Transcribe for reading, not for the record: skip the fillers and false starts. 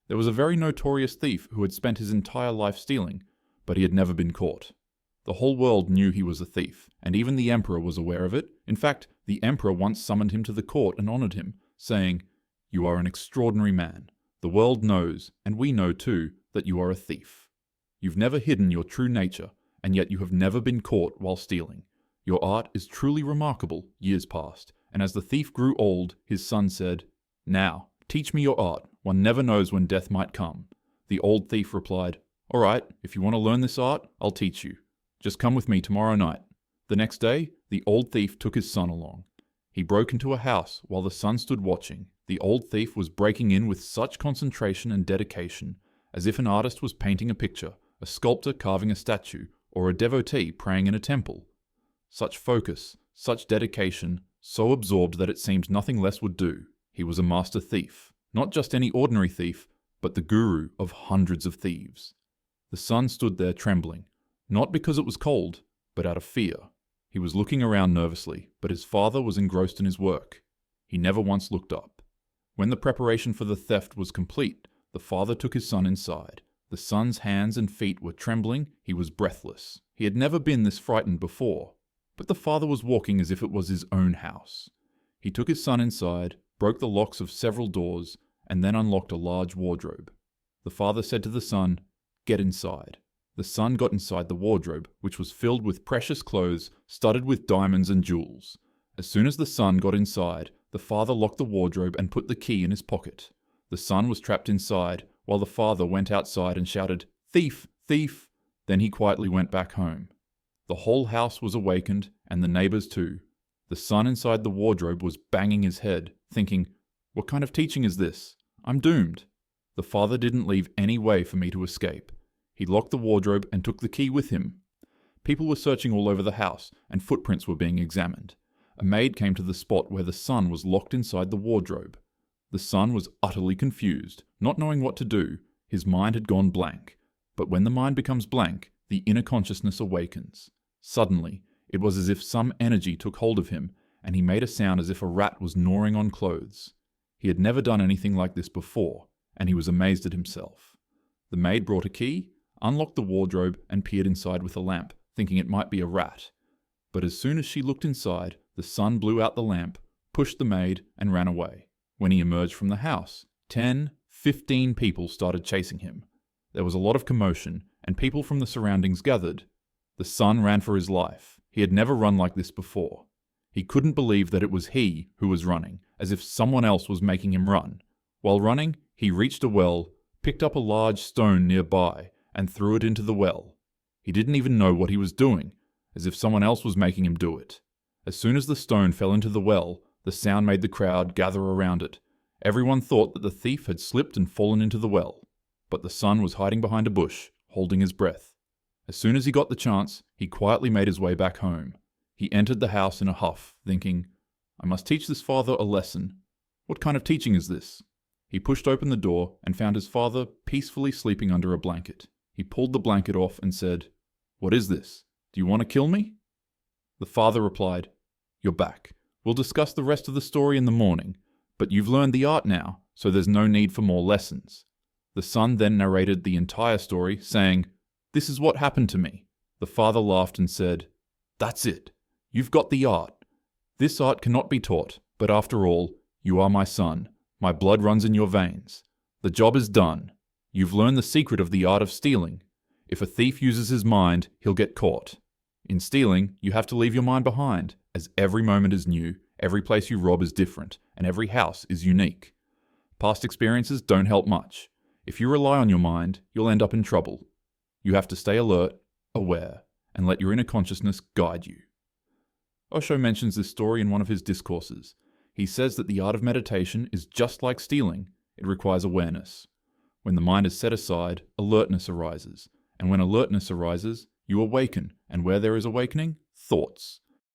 There was a very notorious thief who had spent his entire life stealing, but he had never been caught. The whole world knew he was a thief, and even the emperor was aware of it. In fact, the emperor once summoned him to the court and honored him, saying, "You are an extraordinary man. The world knows, and we know too, that you are a thief. You've never hidden your true nature, and yet you have never been caught while stealing. Your art is truly remarkable." Years passed, and as the thief grew old, his son said, "Now, teach me your art. One never knows when death might come." The old thief replied, "All right, if you want to learn this art, I'll teach you. Just come with me tomorrow night." The next day, the old thief took his son along. He broke into a house while the son stood watching. The old thief was breaking in with such concentration and dedication, as if an artist was painting a picture, a sculptor carving a statue, or a devotee praying in a temple. Such focus, such dedication, so absorbed that it seemed nothing less would do. He was a master thief, not just any ordinary thief, but the guru of hundreds of thieves. The son stood there trembling, not because it was cold, but out of fear. He was looking around nervously, but his father was engrossed in his work. He never once looked up. When the preparation for the theft was complete, the father took his son inside. The son's hands and feet were trembling, he was breathless. He had never been this frightened before, but the father was walking as if it was his own house. He took his son inside, broke the locks of several doors, and then unlocked a large wardrobe. The father said to the son, "Get inside." The son got inside the wardrobe, which was filled with precious clothes studded with diamonds and jewels. As soon as the son got inside, the father locked the wardrobe and put the key in his pocket. The son was trapped inside, while the father went outside and shouted, "Thief! Thief!" Then he quietly went back home. The whole house was awakened, and the neighbors too. The son inside the wardrobe was banging his head, thinking, "What kind of teaching is this? I'm doomed." The father didn't leave any way for me to escape. He locked the wardrobe and took the key with him. People were searching all over the house, and footprints were being examined. A maid came to the spot where the son was locked inside the wardrobe. The son was utterly confused, not knowing what to do. His mind had gone blank. But when the mind becomes blank, the inner consciousness awakens. Suddenly, it was as if some energy took hold of him, and he made a sound as if a rat was gnawing on clothes. He had never done anything like this before, and he was amazed at himself. The maid brought a key, unlocked the wardrobe, and peered inside with a lamp, thinking it might be a rat. But as soon as she looked inside, the son blew out the lamp, pushed the maid, and ran away. When he emerged from the house, 10, 15 people started chasing him. There was a lot of commotion, and people from the surroundings gathered. The son ran for his life. He had never run like this before. He couldn't believe that it was he who was running, as if someone else was making him run. While running, he reached a well, picked up a large stone nearby, and threw it into the well. He didn't even know what he was doing, as if someone else was making him do it. As soon as the stone fell into the well, the sound made the crowd gather around it. Everyone thought that the thief had slipped and fallen into the well, but the son was hiding behind a bush, holding his breath. As soon as he got the chance, he quietly made his way back home. He entered the house in a huff, thinking, "I must teach this father a lesson. What kind of teaching is this?" He pushed open the door and found his father peacefully sleeping under a blanket. He pulled the blanket off and said, "What is this? Do you want to kill me?" The father replied, "You're back. We'll discuss the rest of the story in the morning, but you've learned the art now, so there's no need for more lessons." The son then narrated the entire story, saying, "This is what happened to me." The father laughed and said, "That's it. You've got the art. This art cannot be taught, but after all, you are my son. My blood runs in your veins. The job is done. You've learned the secret of the art of stealing. If a thief uses his mind, he'll get caught. In stealing, you have to leave your mind behind, as every moment is new, every place you rob is different, and every house is unique. Past experiences don't help much. If you rely on your mind, you'll end up in trouble. You have to stay alert, aware, and let your inner consciousness guide you." Osho mentions this story in one of his discourses. He says that the art of meditation is just like stealing. It requires awareness. When the mind is set aside, alertness arises. And when alertness arises, you awaken. And where there is awakening, thoughts.